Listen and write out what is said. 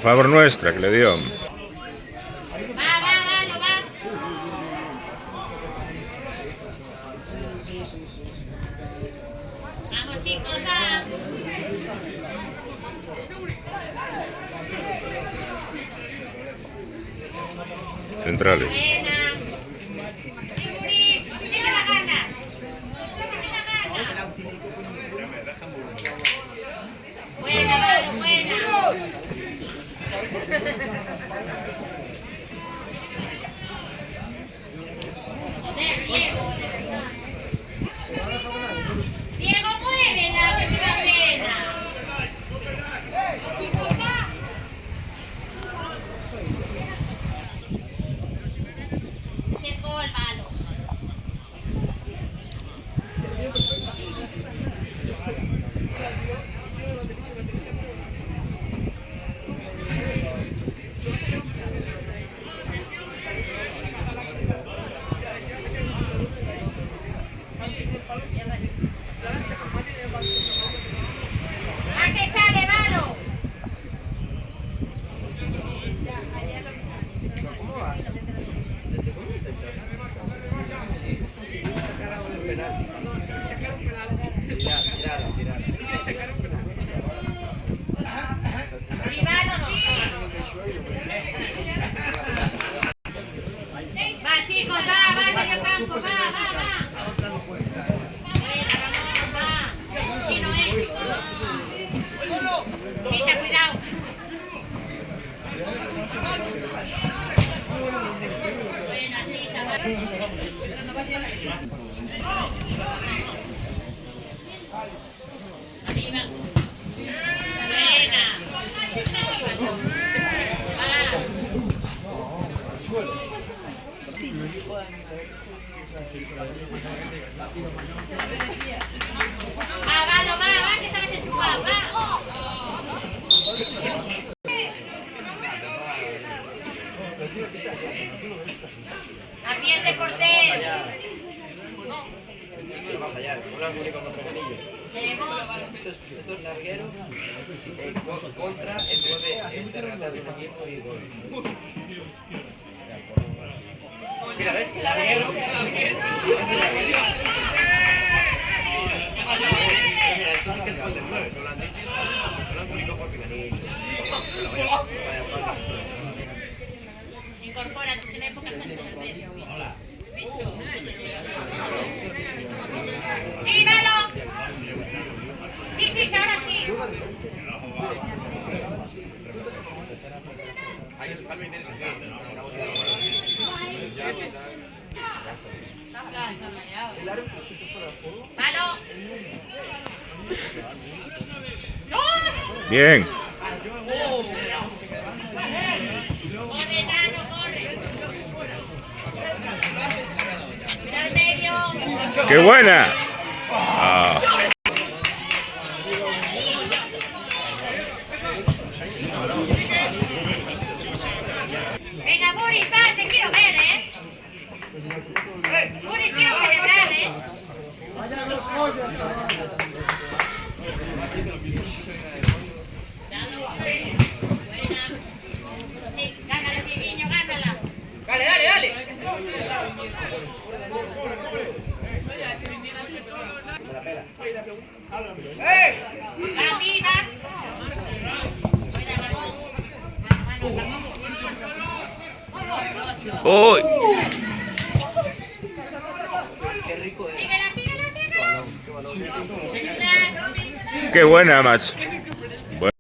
favor nuestra que le dio. No va. Vamos chicos, va. Centrales. Buena, Valo, buena. Joder, Diego, de verdad. Diego, muévela, que se da pena. Ese es gol, Valo. ¿A qué sale, Valo? Sí, Valo, sí. Va, chicos, va, medio campo, va. Buena, Ramón, va. Chino épico. Pisa, cuidado. Buena, Sisa, va. Arriba. Buena. Va, que sabes enchufar, va. A pies de portero. Esto es larguero, contra, puede ser rata de un equipo y gol. Mira, ¿ves? Larguero. Mira, esto sí que es gol del 9, pero lo han dicho es gol del único por Picanillo. Incorpórate, en la época del medio. Bicho. Sí, Valo. Sí, ahora sí. Valo. Bien. Corre, Nano, corre. Mira al medio. ¡Qué buena! Ah. Venga, Muris, va, te quiero ver, Muris, quiero celebrar, Sí, gánala, Dieguiño, gánala. Dale. Arriba. Buena, Ramón. ¡Uy! Síguela. ¡Qué buena, Max! Bueno.